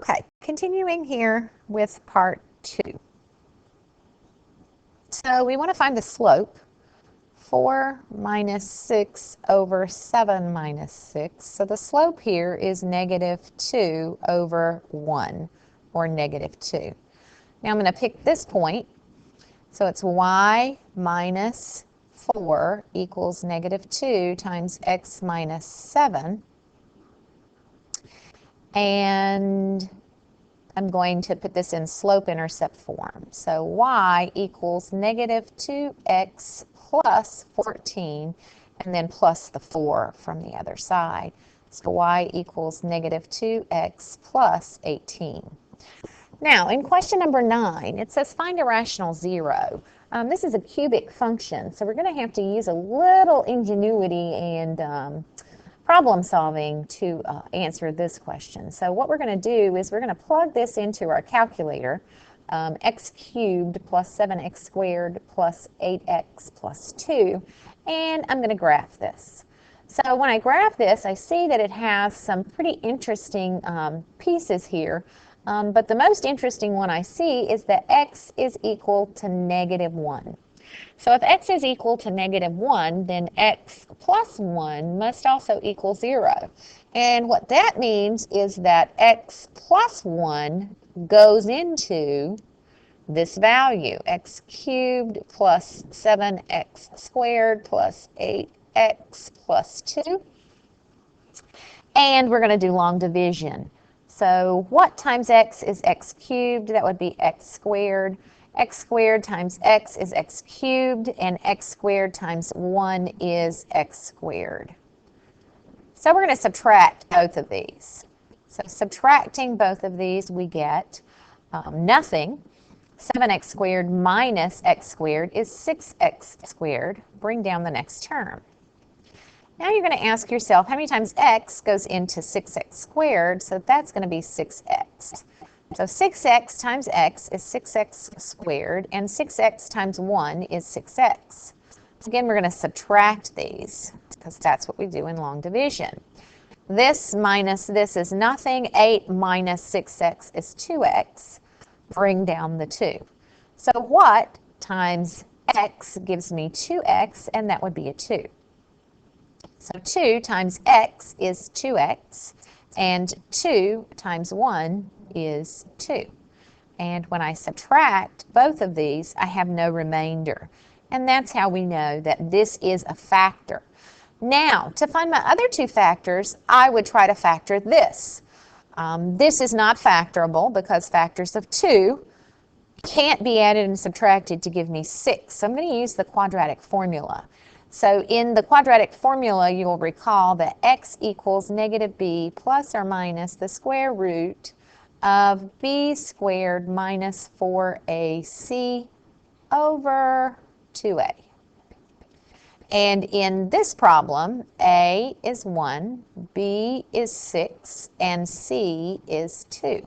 Okay, continuing here with part 2. So we want to find the slope. 4 minus 6 over 7 minus 6. So the slope here is negative 2 over 1, or negative 2. Now I'm going to pick this point. So it's y minus 4 equals negative 2 times x minus 7. And I'm going to put this in slope-intercept form. So y equals negative 2x plus 14, and then plus the 4 from the other side. So y equals negative 2x plus 18. Now, in question number 9, it says find a rational zero. This is a cubic function, so we're going to have to use a little ingenuity and problem solving to answer this question. So what we're going to do is we're going to plug this into our calculator, x cubed plus 7x squared plus 8x plus 2, and I'm going to graph this. So when I graph this, I see that it has some pretty interesting pieces here, but the most interesting one I see is that x is equal to negative 1. So if x is equal to negative 1, then x plus 1 must also equal 0. And what that means is that x plus 1 goes into this value, x cubed plus 7x squared plus 8x plus 2. And we're going to do long division. So what times x is x cubed? That would be x squared. X squared times x is x cubed, and x squared times 1 is x squared. So we're going to subtract both of these. So subtracting both of these, we get nothing. 7x squared minus x squared is 6x squared. Bring down the next term. Now you're going to ask yourself how many times x goes into 6x squared, so that's going to be 6x. So 6x times x is 6x squared, and 6x times 1 is 6x. So again, we're going to subtract these, because that's what we do in long division. This minus this is nothing. 8 minus 6x is 2x. Bring down the 2. So what times x gives me 2x, and that would be a 2. So 2 times x is 2x, and 2 times 1 is 2. And when I subtract both of these, I have no remainder. And that's how we know that this is a factor. Now, to find my other two factors, I would try to factor this. This is not factorable because factors of 2 can't be added and subtracted to give me 6. So I'm going to use the quadratic formula. So in the quadratic formula, you'll recall that x equals negative b plus or minus the square root of b squared minus 4ac over 2a. And in this problem, a is 1, b is 6, and c is 2.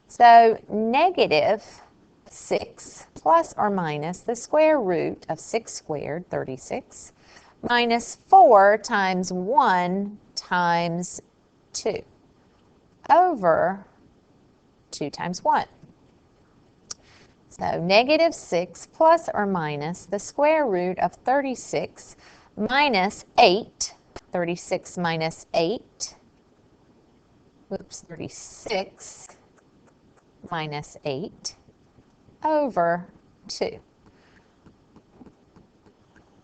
So negative 6 plus or minus the square root of 6 squared, 36, minus 4 times 1 times 2 over 2 times 1. So negative 6 plus or minus the square root of 36 minus 8, 36 minus 8, 36 minus 8 over 2.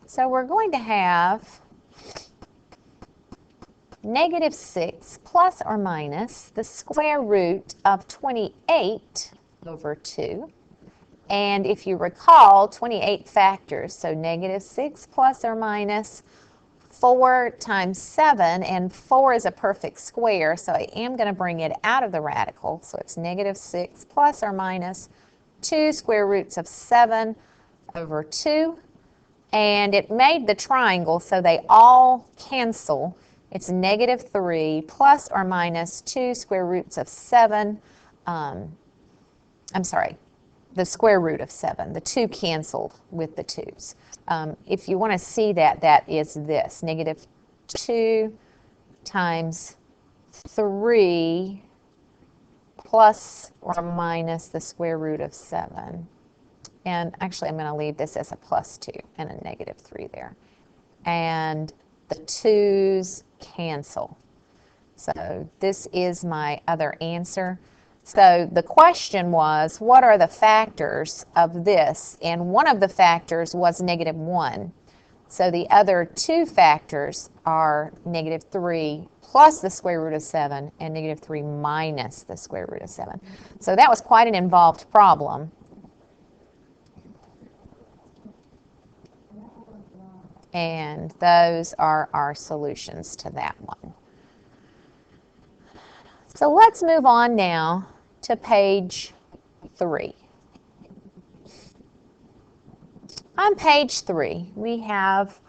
So we're going to have negative 6 plus or minus the square root of 28 over 2. And if you recall, 28 factors, so negative 6 plus or minus 4 times 7, and 4 is a perfect square, so I am going to bring it out of the radical. So it's negative 6 plus or minus 2 square roots of 7 over 2. And it made the triangle, so they all cancel. It's negative 3 plus or minus 2 square roots of 7. The square root of 7. The 2 canceled with the 2's. If you want to see that, that is this. Negative 2 times 3 plus or minus the square root of 7. And actually, I'm going to leave this as a plus 2 and a negative 3 there. And the 2's cancel. So this is my other answer. So the question was, what are the factors of this? And one of the factors was negative 1. So the other two factors are negative 3 plus the square root of 7 and negative 3 minus the square root of 7. So that was quite an involved problem. And those are our solutions to that one. So let's move on now to page 3. On page 3, we have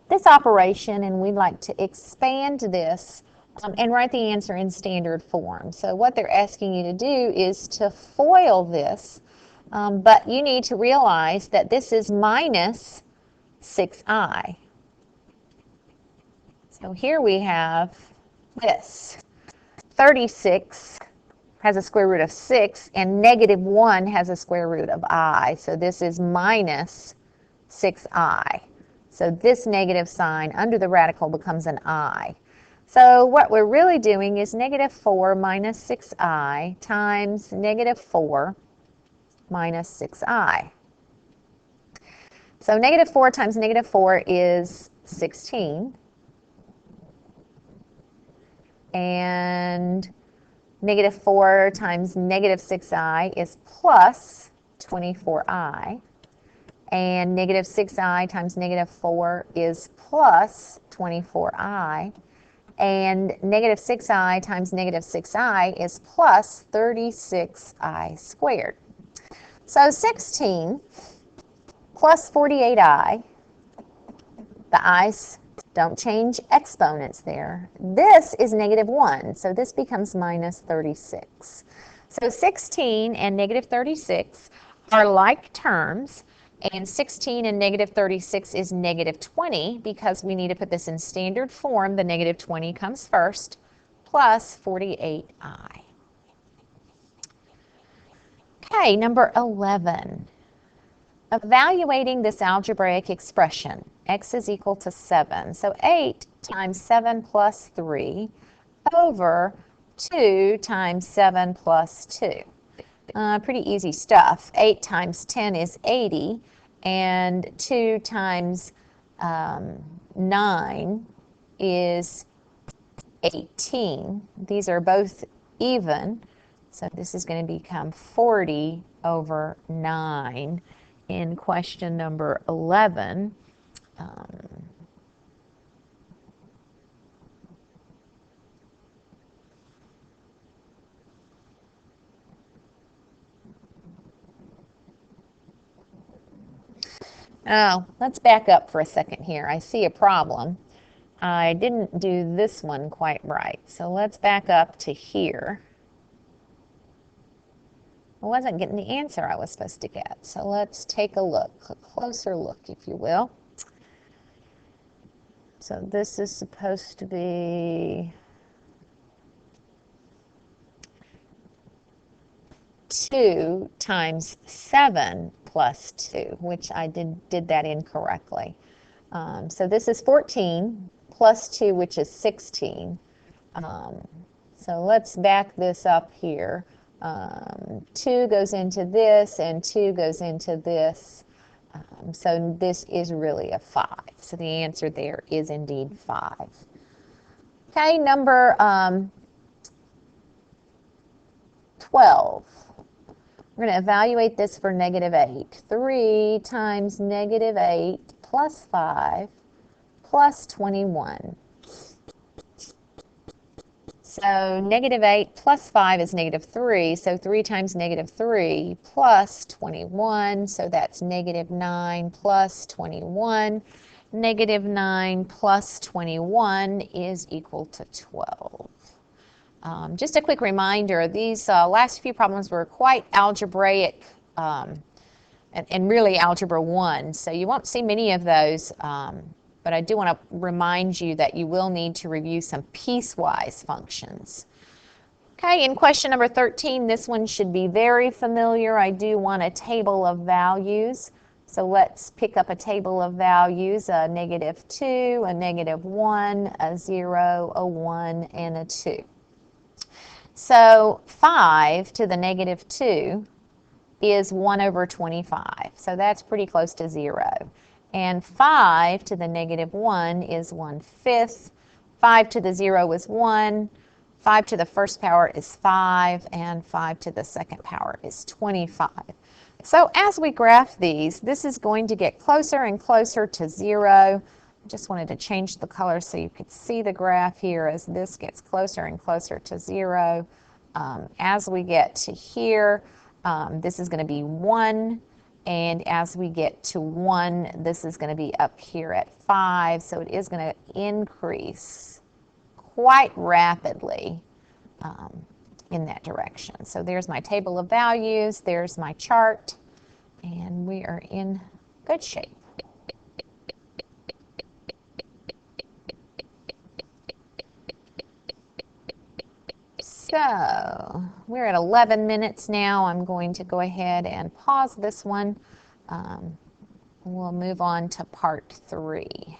this operation, and we'd like to expand this and write the answer in standard form. So what they're asking you to do is to FOIL this, but you need to realize that this is minus 6i. So here we have this. 36 has a square root of 6, and negative 1 has a square root of I. So this is minus 6i. So this negative sign under the radical becomes an I. So what we're really doing is negative 4 minus 6i times negative 4 minus 6i. So negative 4 times negative 4 is 16. And negative 4 times negative 6i is plus 24i. And negative 6i times negative 4 is plus 24i. And negative 6i times negative 6i is plus 36i squared. So 16 plus 48i, the i's don't change exponents there. This is negative 1, so this becomes minus 36. So 16 and negative 36 are like terms, and 16 and negative 36 is negative 20 because we need to put this in standard form. The negative 20 comes first, plus 48i. Okay, number 11. Evaluating this algebraic expression, x is equal to 7. So 8 times 7 plus 3 over 2 times 7 plus 2. Pretty easy stuff. 8 times 10 is 80, and 2 times 9 is 18. These are both even, so this is going to become 40 over 9. In question number 11, let's back up for a second here. I see a problem. I didn't do this one quite right, so let's back up to here. I wasn't getting the answer I was supposed to get. So let's take a look, a closer look, if you will. So this is supposed to be 2 times 7 plus 2, which I did that incorrectly. So this is 14 plus 2, which is 16. So let's back this up here. 2 goes into this, and 2 goes into this. So this is really a 5. So the answer there is indeed 5. Okay, number 12. We're going to evaluate this for negative 8. 3 times negative 8 plus 5 plus 21. So negative 8 plus 5 is negative 3, so 3 times negative 3 plus 21, so that's negative 9 plus 21. Negative 9 plus 21 is equal to 12. Just a quick reminder, these last few problems were quite algebraic and really Algebra 1, so you won't see many of those. But I do want to remind you that you will need to review some piecewise functions. Okay, in question number 13, this one should be very familiar. I do want a table of values. So let's pick up a table of values, a -2, a -1, a 0, a 1, and a 2. So 5 to the -2 is 1 over 25. So that's pretty close to 0. And 5 to the -1 is 1/5. 5 to the 0 is 1. 5 to the first power is 5, and 5 to the second power is 25. So as we graph these, this is going to get closer and closer to 0. I just wanted to change the color so you could see the graph here as this gets closer and closer to 0. As we get to here, this is going to be 1. And as we get to 1, this is going to be up here at 5. So it is going to increase quite rapidly in that direction. So there's my table of values, there's my chart, and we are in good shape. So we're at 11 minutes now. I'm going to go ahead and pause this one. We'll move on to part 3.